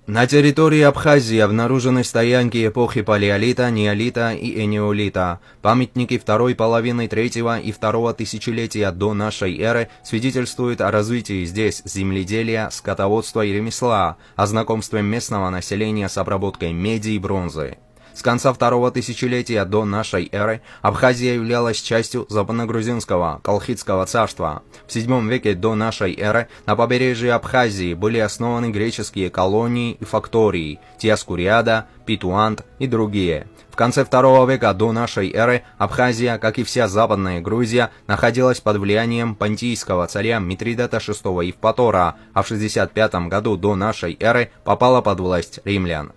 На территории Абхазии обнаружены стоянки эпохи Палеолита, Неолита и Энеолита. Памятники второй половины третьего и второго тысячелетия до нашей эры свидетельствуют о развитии здесь земледелия, скотоводства и ремесла, о знакомстве местного населения с обработкой меди и бронзы. С конца второго тысячелетия до нашей эры Абхазия являлась частью западногрузинского Колхидского царства. В VII веке до нашей эры на побережье Абхазии были основаны греческие колонии и фактории Тиаскуриада, Питуант и другие. В конце II века до нашей эры Абхазия, как и вся Западная Грузия, находилась под влиянием понтийского царя Митридата VI Евпатора, а в 65 году до нашей эры попала под власть римлян.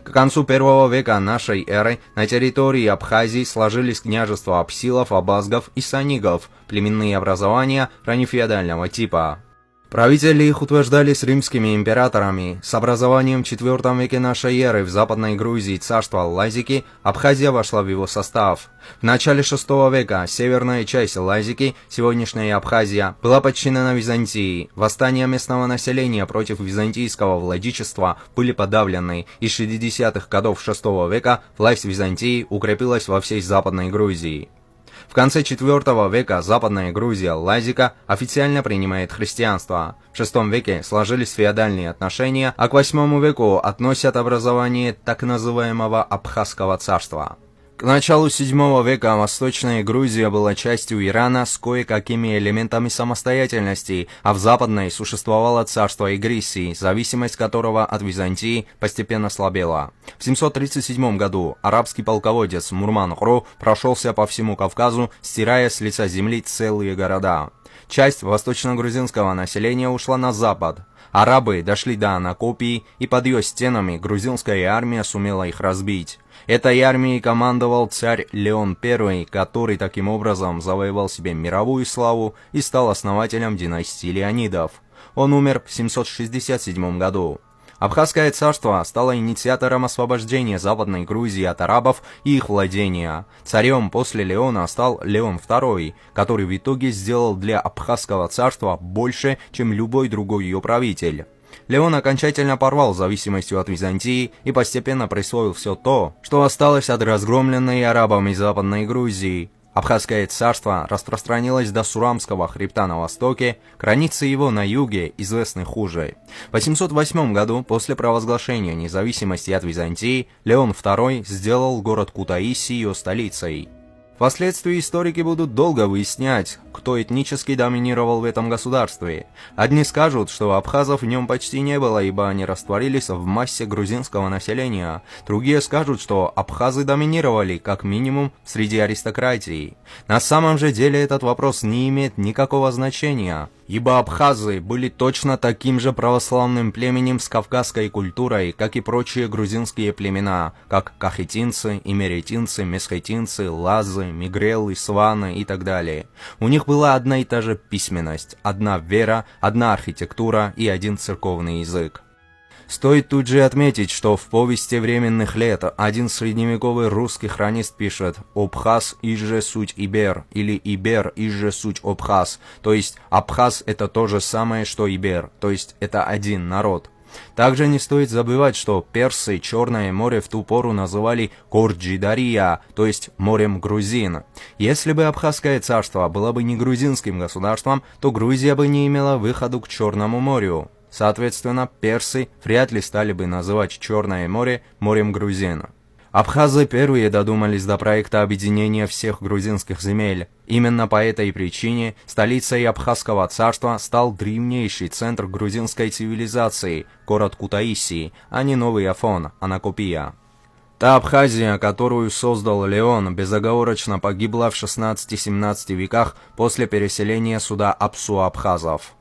К концу I века нашей эры на территории Абхазии сложились княжества Апсилов, Абазгов и Санигов, племенные образования раннефеодального типа. Правители их утверждались римскими императорами. С образованием в IV веке нашей эры в Западной Грузии царства Лазики Абхазия вошла в его состав. В начале VI века северная часть Лазики, сегодняшняя Абхазия, была подчинена Византии. Восстания местного населения против византийского владычества были подавлены, и с 60-х годов VI века власть Византии укрепилась во всей Западной Грузии. В конце IV века Западная Грузия Лазика официально принимает христианство. В VI веке сложились феодальные отношения, а к VIII веку относят образование так называемого Абхазского царства. К началу VII века Восточная Грузия была частью Ирана с кое-какими элементами самостоятельности, а в Западной существовало царство Игрисии, зависимость которого от Византии постепенно слабела. В 737 году арабский полководец Мурман-Хру прошелся по всему Кавказу, стирая с лица земли целые города. Часть восточно-грузинского населения ушла на запад. Арабы дошли до Анакопии, и под ее стенами грузинская армия сумела их разбить. Этой армией командовал царь Леон I, который таким образом завоевал себе мировую славу и стал основателем династии Леонидов. Он умер в 767 году. Абхазское царство стало инициатором освобождения Западной Грузии от арабов и их владения. Царем после Леона стал Леон II, который в итоге сделал для Абхазского царства больше, чем любой другой ее правитель. Леон окончательно порвал зависимостью от Византии и постепенно присвоил все то, что осталось от разгромленной арабами Западной Грузии. Абхазское царство распространилось до Сурамского хребта на востоке, границы его на юге известны хуже. В 808 году, после провозглашения независимости от Византии, Леон II сделал город Кутаиси ее столицей. Впоследствии историки будут долго выяснять, кто этнически доминировал в этом государстве. Одни скажут, что абхазов в нем почти не было, ибо они растворились в массе грузинского населения. Другие скажут, что абхазы доминировали, как минимум, среди аристократии. На самом же деле этот вопрос не имеет никакого значения, ибо абхазы были точно таким же православным племенем с кавказской культурой, как и прочие грузинские племена, как кахетинцы, имеретинцы, месхетинцы, лазы, мигрелы, сваны и так далее. У них была одна и та же письменность, одна вера, одна архитектура и один церковный язык. Стоит тут же отметить, что в повести временных лет один средневековый русский хронист пишет «Обхаз иже суть Ибер» или «Ибер иже суть Обхаз», то есть Абхаз это то же самое, что Ибер, то есть это один народ. Также не стоит забывать, что персы Черное море в ту пору называли Корджидария, то есть морем грузин. Если бы Абхазское царство было бы не грузинским государством, то Грузия бы не имела выхода к Черному морю. Соответственно, персы вряд ли стали бы называть Черное море морем грузин. Абхазы первые додумались до проекта объединения всех грузинских земель. Именно по этой причине столицей Абхазского царства стал древнейший центр грузинской цивилизации, город Кутаиси, а не Новый Афон, Анакопия. Та Абхазия, которую создал Леон, безоговорочно погибла в 16-17 веках после переселения сюда апсу-абхазов.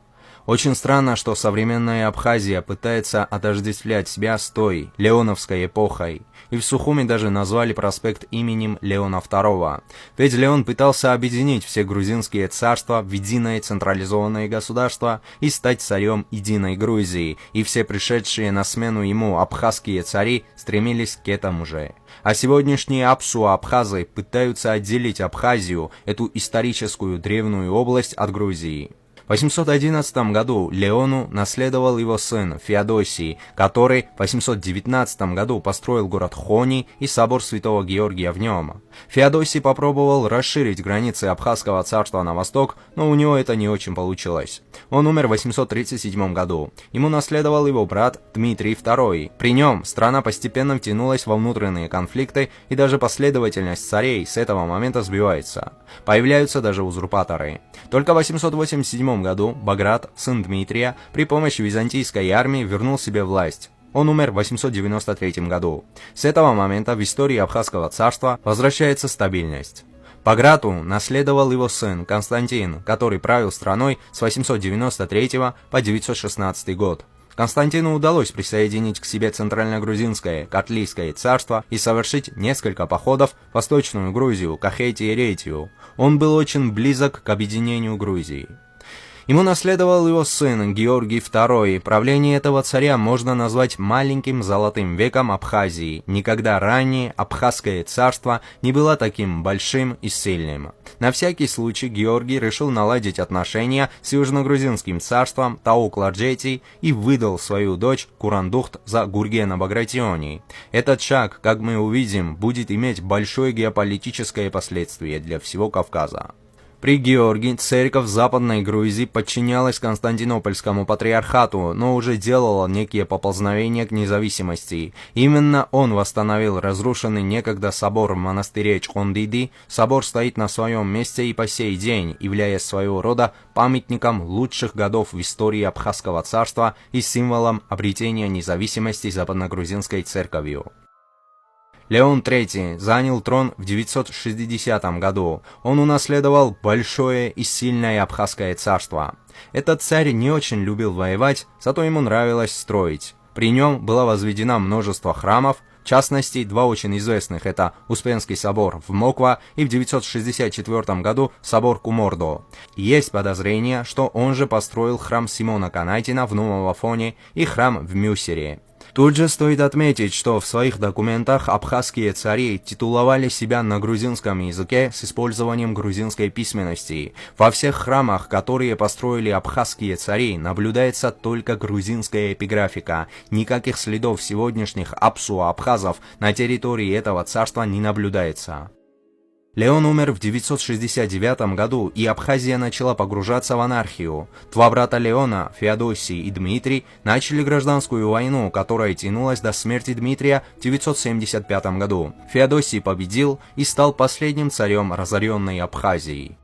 Очень странно, что современная Абхазия пытается отождествлять себя с той, леоновской эпохой, и в Сухуми даже назвали проспект именем Леона II. Ведь Леон пытался объединить все грузинские царства в единое централизованное государство и стать царем единой Грузии, и все пришедшие на смену ему абхазские цари стремились к этому же. А сегодняшние апсу-абхазы пытаются отделить Абхазию, эту историческую древнюю область, от Грузии. В 811 году Леону наследовал его сын Феодосий, который в 819 году построил город Хони и собор Святого Георгия в нем. Феодосий попробовал расширить границы Абхазского царства на восток, но у него это не очень получилось. Он умер в 837 году. Ему наследовал его брат Дмитрий II. При нем страна постепенно втянулась во внутренние конфликты, и даже последовательность царей с этого момента сбивается. Появляются даже узурпаторы. Только в 887 году Баграт, сын Дмитрия, при помощи византийской армии вернул себе власть. Он умер в 893 году. С этого момента в истории Абхазского царства возвращается стабильность. Баграту наследовал его сын Константин, который правил страной с 893 по 916 год. Константину удалось присоединить к себе Центрально-Грузинское, Котлийское царство и совершить несколько походов в Восточную Грузию, Кахетию и Ретию. Он был очень близок к объединению Грузии. Ему наследовал его сын Георгий II. Правление этого царя можно назвать маленьким золотым веком Абхазии. Никогда ранее Абхазское царство не было таким большим и сильным. На всякий случай Георгий решил наладить отношения с южногрузинским царством Таук-Ларджетий и выдал свою дочь Курандухт за Гургена Багратиони. Этот шаг, как мы увидим, будет иметь большое геополитическое последствие для всего Кавказа. При Георгии церковь Западной Грузии подчинялась Константинопольскому патриархату, но уже делала некие поползновения к независимости. Именно он восстановил разрушенный некогда собор в монастыре Чхондиди. Собор стоит на своем месте и по сей день, являясь своего рода памятником лучших годов в истории Абхазского царства и символом обретения независимости западногрузинской церковью. Леон III занял трон в 960 году. Он унаследовал большое и сильное Абхазское царство. Этот царь не очень любил воевать, зато ему нравилось строить. При нем было возведено множество храмов, в частности, два очень известных – это Успенский собор в Моква и в 964 году собор Кумордо. Есть подозрение, что он же построил храм Симона Канайтина в Новом Афоне и храм в Мюсере. Тут же стоит отметить, что в своих документах абхазские цари титуловали себя на грузинском языке с использованием грузинской письменности. Во всех храмах, которые построили абхазские цари, наблюдается только грузинская эпиграфика. Никаких следов сегодняшних абсу-абхазов на территории этого царства не наблюдается. Леон умер в 969 году, и Абхазия начала погружаться в анархию. Два брата Леона, Феодосий и Дмитрий, начали гражданскую войну, которая тянулась до смерти Дмитрия в 975 году. Феодосий победил и стал последним царем разоренной Абхазии.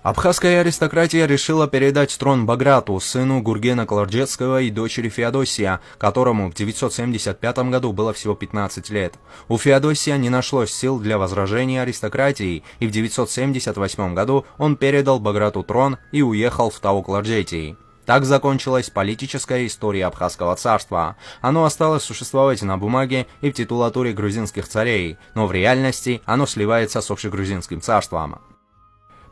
Абхазская аристократия решила передать трон Баграту, сыну Гургена Кларджетского и дочери Феодосия, которому в 975 году было всего 15 лет. У Феодосия не нашлось сил для возражения аристократии, и в 978 году он передал Баграту трон и уехал в Таук-Ларджетий. Так закончилась политическая история Абхазского царства. Оно осталось существовать на бумаге и в титулатуре грузинских царей, но в реальности оно сливается с общегрузинским царством.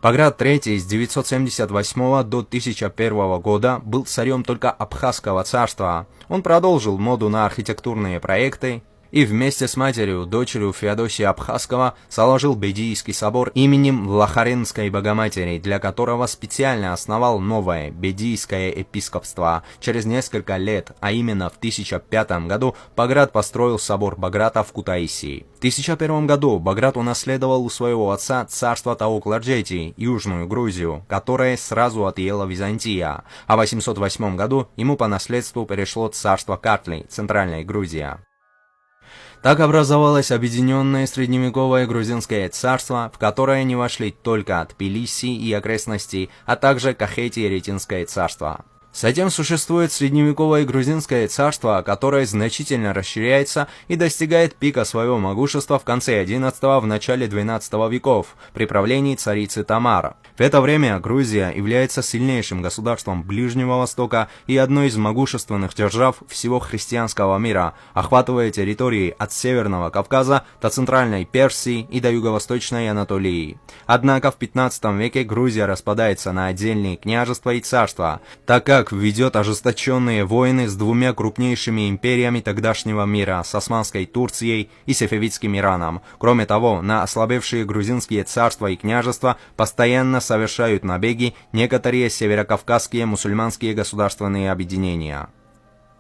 Баграт III с 978 до 1001 года был царем только Абхазского царства. Он продолжил моду на архитектурные проекты и вместе с матерью, дочерью Феодосия Абхазского, заложил Бедийский собор именем Лахаринской Богоматери, для которого специально основал новое Бедийское епископство. Через несколько лет, а именно в 1005 году, Баграт построил собор Баграта в Кутаиси. В 1001 году Баграт унаследовал у своего отца царство Таук-Ларджетий, Южную Грузию, которое сразу отъела Византия, а в 808 году ему по наследству перешло царство Картли, Центральная Грузия. Так образовалось объединенное средневековое грузинское царство, в которое не вошли только Тбилиси и окрестности, а также Кахетия и Ретинское царство. Затем существует средневековое грузинское царство, которое значительно расширяется и достигает пика своего могущества в конце XI – в начале XII веков при правлении царицы Тамар. В это время Грузия является сильнейшим государством Ближнего Востока и одной из могущественных держав всего христианского мира, охватывая территории от Северного Кавказа до Центральной Персии и до Юго-Восточной Анатолии. Однако в XV веке Грузия распадается на отдельные княжества и царства, так как как ведет ожесточенные войны с двумя крупнейшими империями тогдашнего мира, с Османской Турцией и Сефевидским Ираном. Кроме того, на ослабевшие грузинские царства и княжества постоянно совершают набеги некоторые северокавказские мусульманские государственные объединения.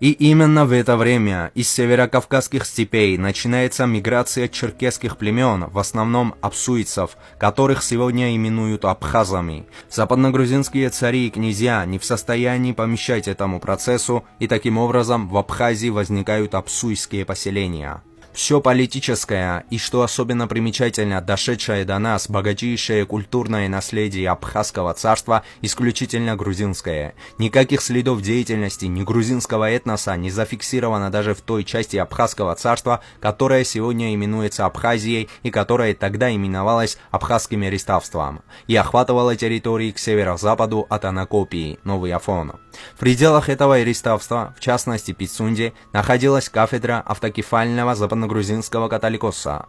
И именно в это время из северокавказских степей начинается миграция черкесских племен, в основном абсуйцев, которых сегодня именуют абхазами. Западногрузинские цари и князья не в состоянии помешать этому процессу, и таким образом в Абхазии возникают абсуйские поселения. Все политическое и, что особенно примечательно, дошедшее до нас богатейшее культурное наследие Абхазского царства исключительно грузинское. Никаких следов деятельности ни грузинского этноса не зафиксировано даже в той части Абхазского царства, которая сегодня именуется Абхазией и которая тогда именовалась Абхазским Эриставством, и охватывала территории к северо-западу от Анакопии, Новый Афон. В пределах этого Эриставства, в частности Пицунде, находилась кафедра автокефального западногрузинского католикоса.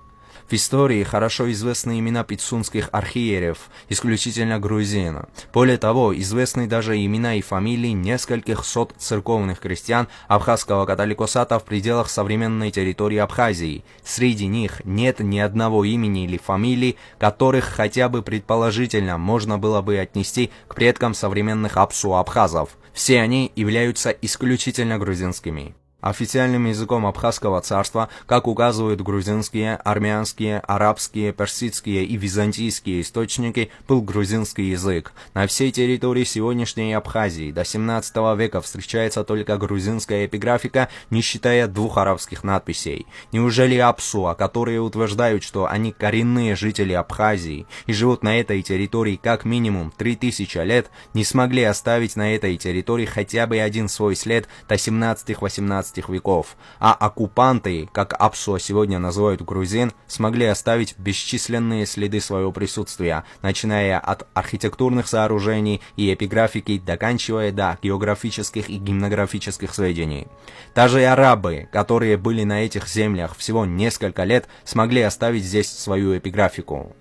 В истории хорошо известны имена пицунских архиереев, исключительно грузин. Более того, известны даже имена и фамилии нескольких сот церковных крестьян абхазского католикосата в пределах современной территории Абхазии. Среди них нет ни одного имени или фамилии, которых хотя бы предположительно можно было бы отнести к предкам современных абсу-абхазов. Все они являются исключительно грузинскими. Официальным языком Абхазского царства, как указывают грузинские, армянские, арабские, персидские и византийские источники, был грузинский язык. На всей территории сегодняшней Абхазии до 17 века встречается только грузинская эпиграфика, не считая двух арабских надписей. Неужели абсуа, которые утверждают, что они коренные жители Абхазии и живут на этой территории как минимум 3000 лет, не смогли оставить на этой территории хотя бы один свой след до 17-18 веков, а оккупанты, как абсуа сегодня называют грузин, смогли оставить бесчисленные следы своего присутствия, начиная от архитектурных сооружений и эпиграфики, доканчивая до географических и гимнографических сведений. Даже и арабы, которые были на этих землях всего несколько лет, смогли оставить здесь свою эпиграфику.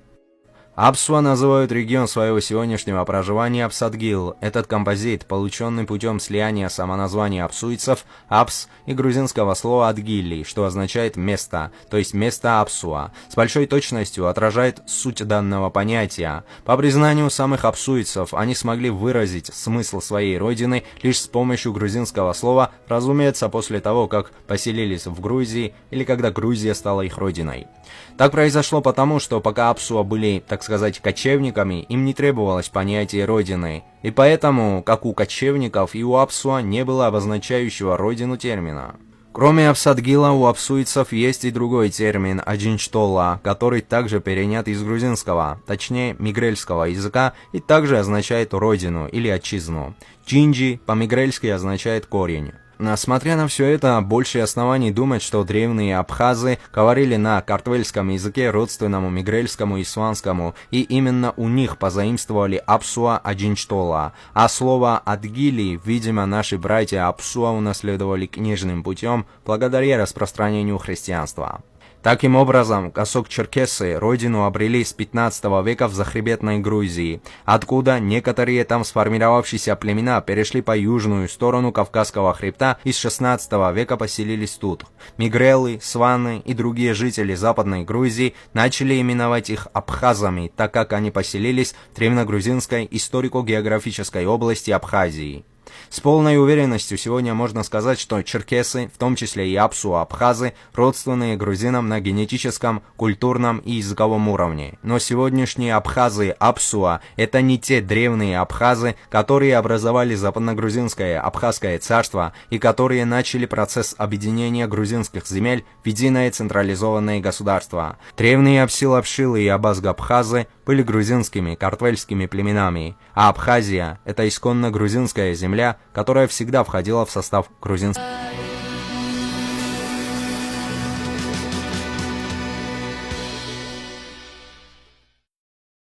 Абсуа называют регион своего сегодняшнего проживания Абсадгил. Этот композит, полученный путем слияния самоназвания абсуйцев, абс и грузинского слова адгилли, что означает место, то есть место Абсуа, с большой точностью отражает суть данного понятия. По признанию самых абсуйцев, они смогли выразить смысл своей родины лишь с помощью грузинского слова, разумеется, после того, как поселились в Грузии или когда Грузия стала их родиной. Так произошло потому, что пока абсуа были, так сказать, кочевниками, им не требовалось понятие родины, и поэтому, как у кочевников, и у абсуа не было обозначающего родину термина. Кроме Абсадгила, у абсуйцев есть и другой термин «аджинчтола», который также перенят из грузинского, точнее мигрельского языка, и также означает «родину» или «отчизну». Джинджи по-мигрельски означает «корень». Несмотря на все это, больше оснований думать, что древние абхазы говорили на картвельском языке, родственному мигрельскому и сванскому, и именно у них позаимствовали абсуа аджинчтола, а слово адгили, видимо, наши братья абсуа унаследовали книжным путем благодаря распространению христианства. Таким образом, косок-черкесы родину обрели с 15 века в захребетной Грузии, откуда некоторые там сформировавшиеся племена перешли по южную сторону Кавказского хребта и с 16 века поселились тут. Мигрелы, сваны и другие жители Западной Грузии начали именовать их абхазами, так как они поселились в древнегрузинской историко-географической области Абхазии. С полной уверенностью сегодня можно сказать, что черкесы, в том числе и абсуа-абхазы, родственные грузинам на генетическом, культурном и языковом уровне. Но сегодняшние абхазы-абсуа – это не те древние абхазы, которые образовали западногрузинское Абхазское царство и которые начали процесс объединения грузинских земель в единое централизованное государство. Древние абсилапшилы и абазгабхазы были грузинскими, картвельскими племенами, а Абхазия – это исконно грузинская земля, которая всегда входила в состав грузинского.